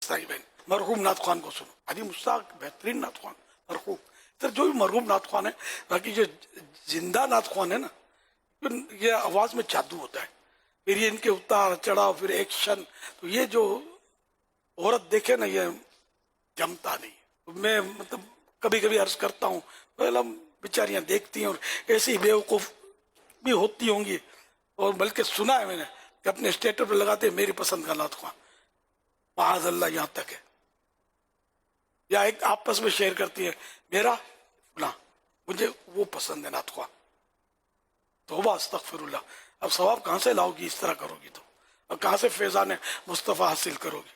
साईं बहन, मरहूम नाथ खान को सुनो, हाजी मुश्ताक बेहतरीन नाथ खान मरहूम, सर जो भी मरहूम नाथ खान है, बाकी जो जिंदा नाथ खान है ना, ये आवाज में जादू होता है, फिर ये इनके उतार चढ़ाव, फिर एक्शन, तो ये जो औरत देखे ना, ये जमता नहीं। तो मैं मतलब कभी कभी अर्ज करता हूँ, पहले बेचारियां देखती हैं और ऐसी बेवकूफ भी होती होंगी, और बल्कि सुना है मैंने कि अपने स्टेटस पर लगाते मेरी पसंद का नाथ खान, माज़अल्लाह यहाँ तक है, या एक आपस में शेयर करती है मेरा ना, मुझे वो पसंद है नाथ खान। तौबा अस्तगफिरुल्लाह, अब सवाब कहाँ से लाओगी इस तरह करोगी तो, और कहाँ से फैजान मुस्तफ़ा हासिल करोगी?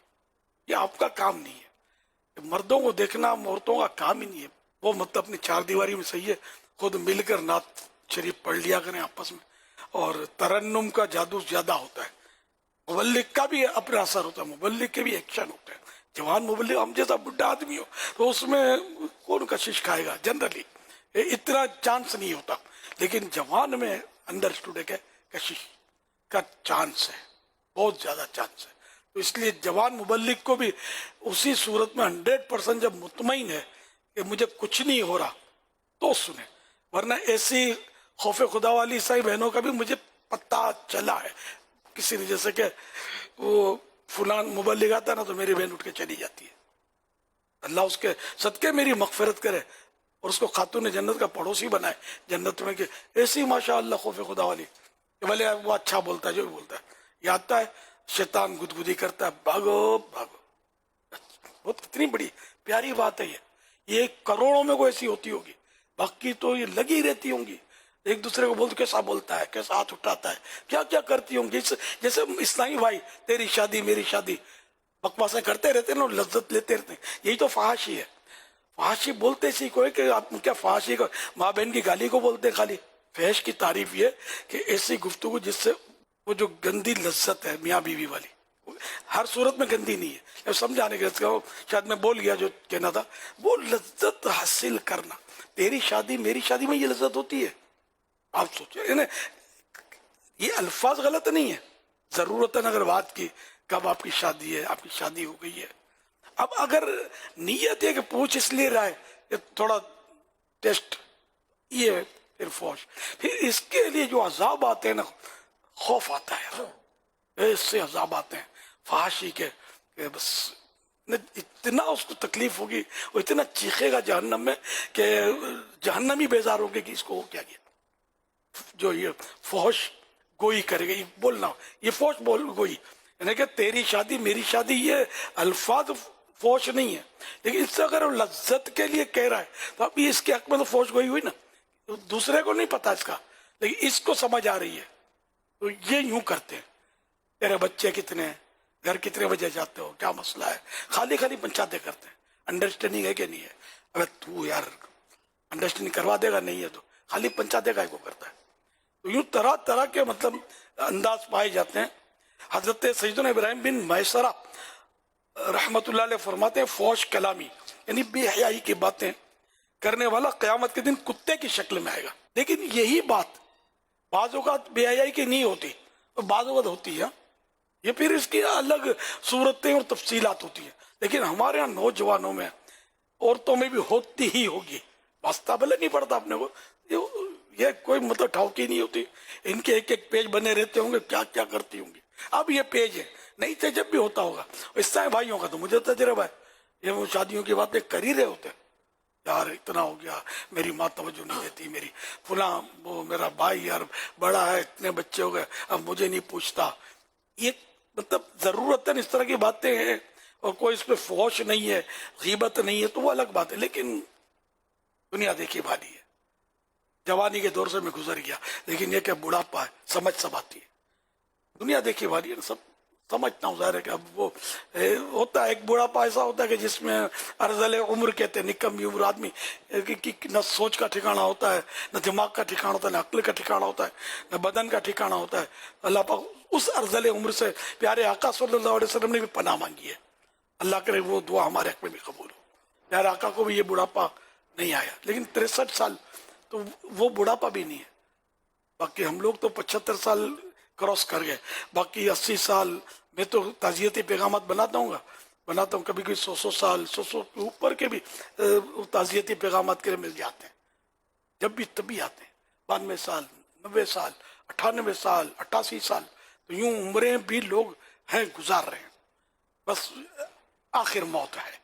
ये आपका काम नहीं है, मर्दों को देखना औरतों का काम ही नहीं है। वो मतलब अपनी चार दीवारी में सही है, खुद मिलकर नात शरीफ पढ़ लिया करें आपस में, और तरन्नुम का जादू ज्यादा होता है, मुबल्लिग का भी अपना असर होता है, मुबल्लिग के भी एक्शन होते हैं। जवान मुबल्लिग, हम जैसा बुढ़ा आदमी हो तो उसमें कौन कशिश खाएगा, जनरली इतना चांस नहीं होता, लेकिन जवान में अंडरस्टूड है कशिश का चांस है, बहुत ज्यादा चांस है। तो इसलिए जवान मुबल्लिग को भी उसी सूरत में 100% जब मुतमईन है कि मुझे कुछ नहीं हो रहा तो सुने, वरना ऐसी खौफ खुदा वाली ईसाई बहनों का भी मुझे पता चला है। किसी ने जैसे कि वो फुलान मुबल्लिग आता ना तो मेरी बहन उठ के चली जाती है, अल्लाह उसके सदके मेरी मगफिरत करे और उसको खातून जन्नत का पड़ोसी बनाए जन्नत में, कि ऐसी माशा अल्लाह खौफ खुदा वाली, भले वो अच्छा बोलता है जो भी बोलता है, ये आता है शैतान गुदगुदी करता है, भागो भागो। बहुत कितनी बड़ी प्यारी बात है ये करोड़ों में कोई ऐसी होती होगी, बाकी तो ये लगी रहती होंगी, एक दूसरे को बोलते कैसा बोलता है, कैसा हाथ उठाता है, क्या क्या करती होंगी। जैसे इस्लामी भाई तेरी शादी मेरी शादी बकवासें करते रहते ना, लज्जत लेते रहते, यही तो फहाशी है। फहाशी बोलते सीखो कि आप क्या फहाशी को माँ बहन की गाली को बोलते, खाली फहश की तारीफ ये कि ऐसी गुफ्तगू जिससे वो जो गंदी लज्जत है मियाँ बीवी वाली, हर सूरत में गंदी नहीं है, अब समझाने के लिए शायद मैं बोल गया जो कहना था, वो लज्जत हासिल करना, तेरी शादी मेरी शादी में ये लज्जत होती है। आप सोचो ये अल्फाज गलत नहीं है, जरूरत है अगर बात की कब आपकी शादी है, आपकी शादी हो गई है। अब अगर नीयत है कि पूछ इसलिए रहा है ये थोड़ा टेस्ट, ये फिर फौज, फिर इसके लिए जो अजाब आते हैं ना, खौफ आता है, इससे अजाब आते हैं फहाशी के बस इतना उसको तकलीफ होगी, वो इतना चीखेगा जहन्नम में कि जहन्नम ही बेजार होगी कि इसको क्या किया, जो ये फौश गोई करेगा, ये बोलना ये फौश बोल गोई, यानी कि तेरी शादी मेरी शादी, ये अल्फाज फौश नहीं है, लेकिन इससे अगर वो लज्जत के लिए कह रहा है तो अभी इसके हक में तो फौश गोई हुई ना, तो दूसरे को नहीं पता इसका, लेकिन इसको समझ आ रही है। तो ये यूं करते हैं, तेरे बच्चे कितने हैं, घर कितने बजे जाते हो, क्या मसला है, खाली खाली पंचायतें करते हैं, अंडरस्टैंडिंग है कि नहीं है, अबे तू यार अंडरस्टैंडिंग करवा देगा, नहीं है तो खाली पंचायतें का को करता है। तो यूं तरह तरह के मतलब अंदाज पाए जाते हैं। हजरत सैयदना इब्राहिम बिन मैसरा रहमतुल्लाह अलैह फरमाते हैं, फौश कलामी यानी बेहयाई की बातें करने वाला क़यामत के दिन कुत्ते की शक्ल में आएगा। लेकिन यही बात बाज़ औक़ात बेहयाई की नहीं होती और बाज़ औक़ात होती है, ये फिर इसकी अलग सूरतें और तफसीलात होती है, लेकिन हमारे यहाँ नौजवानों में औरतों में भी होती ही होगी, वास्ता भले नहीं पड़ता अपने को, ये कोई मतलब ठाउकी नहीं होती, इनके एक एक पेज बने रहते होंगे, क्या क्या करती होंगी। अब ये पेज है, नहीं थे जब भी होता होगा, इससे भाइयों का तो मुझे तजर्बा है, ये वो शादियों की बातें कर ही रहे होते, यार इतना हो गया, मेरी माँ तवज्जो नहीं देती, मेरी फुला वो मेरा भाई यार बड़ा है, इतने बच्चे हो गए, अब मुझे नहीं पूछता। ये मतलब जरूरत है इस तरह की बातें हैं, और कोई इस पर फौश नहीं है, गीबत नहीं है, तो वो अलग बात है। लेकिन दुनिया देखी भाली है, जवानी के दौर से मैं गुजर गया, लेकिन ये क्या बुढ़ापा है, समझ सब आती है, दुनिया देखी भाली है, सब समझता हूँ। ज़ाहिर है कि अब वो होता है एक बुढ़ापा ऐसा होता है कि जिसमें अर्ज़ल उम्र कहते हैं, निकम्मी उम्र आदमी की न सोच का ठिकाना होता है, न दिमाग का ठिकाना होता है, न अक्ल का ठिकाना होता है, न बदन का ठिकाना होता है। अल्लाह पाक उस अर्ज़ल उम्र से प्यारे आका सल्लल्लाहु अलैहि वसल्लम ने भी पनाह मांगी है, अल्लाह करे वो दुआ हमारे हक में भी कबूल हो। प्यारे आका को भी ये बुढ़ापा नहीं आया, लेकिन 63 साल तो वो बुढ़ापा भी नहीं है। बाकी हम लोग तो 75 साल क्रॉस कर गए, बाकी 80 साल मैं तो ताज़ियती पैगामत बनाता हूँ, بناتا ہوں کبھی کبھی 100 سال 100 کے اوپر کے بھی تعزیتی پیغامات کے لیے مل جاتے ہیں، جب بھی تب بھی آتے ہیں، 92 سال 90 سال 98 سال 88 سال، تو یوں عمریں بھی لوگ ہیں گزار رہے ہیں، بس آخر موت ہے،